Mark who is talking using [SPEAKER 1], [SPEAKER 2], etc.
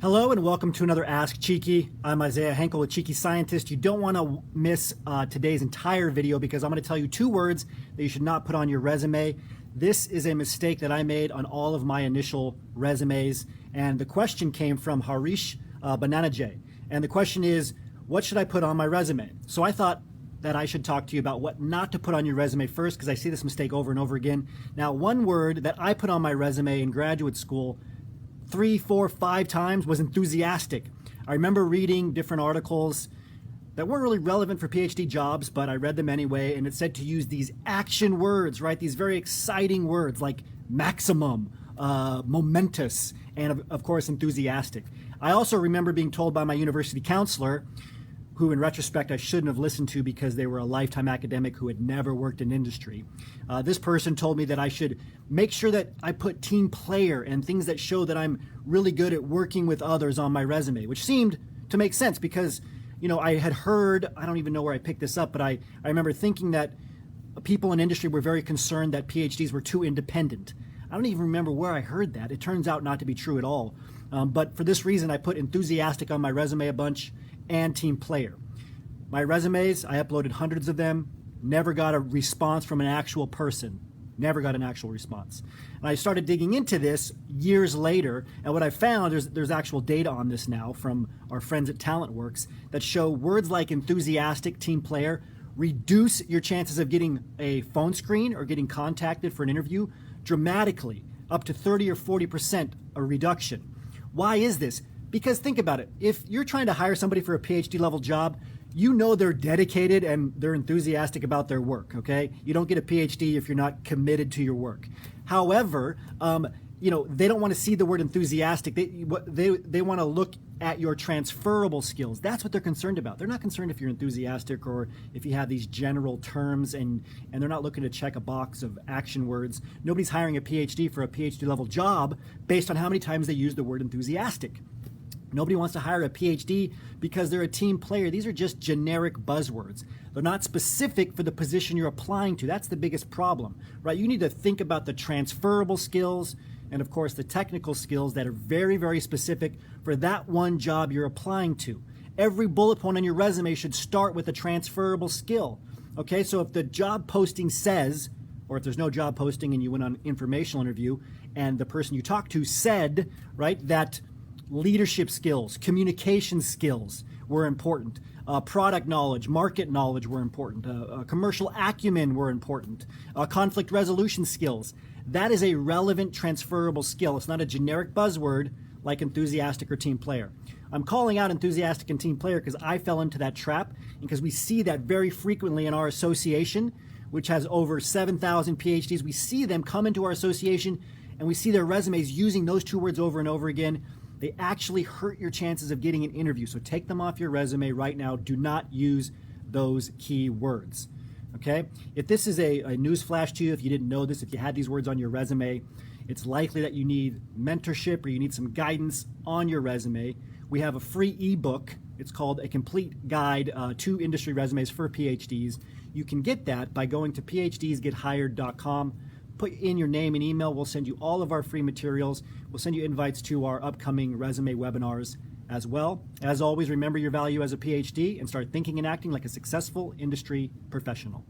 [SPEAKER 1] Hello and welcome to another Ask Cheeky. I'm Isaiah Henkel, a Cheeky Scientist. You don't want to miss today's entire video because I'm going to tell you two words that you should not put on your resume. This is a mistake that I made on all of my initial resumes, and the question came from Harish Bananajay. And the question is, what should I put on my resume? So I thought that I should talk to you about what not to put on your resume first, because I see this mistake over and over again. Now, one word that I put on my resume in graduate school 3, 4, 5 times was enthusiastic. I remember reading different articles that weren't really relevant for PhD jobs, but I read them anyway, and it said to use these action words, right? These very exciting words like maximum, momentous, and of course, enthusiastic. I also remember being told by my university counselor, who in retrospect I shouldn't have listened to because they were a lifetime academic who had never worked in industry. This person told me that I should make sure that I put team player and things that show that I'm really good at working with others on my resume, which seemed to make sense because, you know, I had heard, I don't even know where I picked this up, but I remember thinking that people in industry were very concerned that PhDs were too independent. I don't even remember where I heard that. It turns out not to be true at all. But for this reason, I put enthusiastic on my resume a bunch and team player. My resumes, I uploaded hundreds of them, never got a response from an actual person. Never got an actual response. And I started digging into this years later, and what I found, there's actual data on this now from our friends at TalentWorks that show words like enthusiastic, team player, reduce your chances of getting a phone screen or getting contacted for an interview dramatically, up to 30 or 40% a reduction. Why is this? Because think about it. If you're trying to hire somebody for a PhD level job, you know they're dedicated and they're enthusiastic about their work, okay? You don't get a PhD if you're not committed to your work. However, you know, they don't want to see the word enthusiastic. They want to look at your transferable skills. That's what they're concerned about. They're not concerned if you're enthusiastic or if you have these general terms, and they're not looking to check a box of action words. Nobody's hiring a PhD for a PhD level job based on how many times they use the word enthusiastic. Nobody wants to hire a PhD because they're a team player. These are just generic buzzwords. They're not specific for the position you're applying to. That's the biggest problem, right? You need to think about the transferable skills and, of course, the technical skills that are very, very specific for that one job you're applying to. Every bullet point on your resume should start with a transferable skill, okay? So if the job posting says, or if there's no job posting and you went on an informational interview and the person you talked to said, right, that leadership skills, communication skills were important. Product knowledge, market knowledge were important. Commercial acumen were important. Conflict resolution skills. That is a relevant transferable skill. It's not a generic buzzword like enthusiastic or team player. I'm calling out enthusiastic and team player because I fell into that trap and because we see that very frequently in our association, which has over 7,000 PhDs. We see them come into our association and we see their resumes using those two words over and over again. They actually hurt your chances of getting an interview. So take them off your resume right now. Do not use those key words, okay? If this is a news flash to you, if you didn't know this, if you had these words on your resume, it's likely that you need mentorship or you need some guidance on your resume. We have a free ebook. It's called A Complete Guide to Industry Resumes for PhDs. You can get that by going to phdsgethired.com. Put in your name and email. We'll send you all of our free materials. We'll send you invites to our upcoming resume webinars as well. As always, remember your value as a PhD and start thinking and acting like a successful industry professional.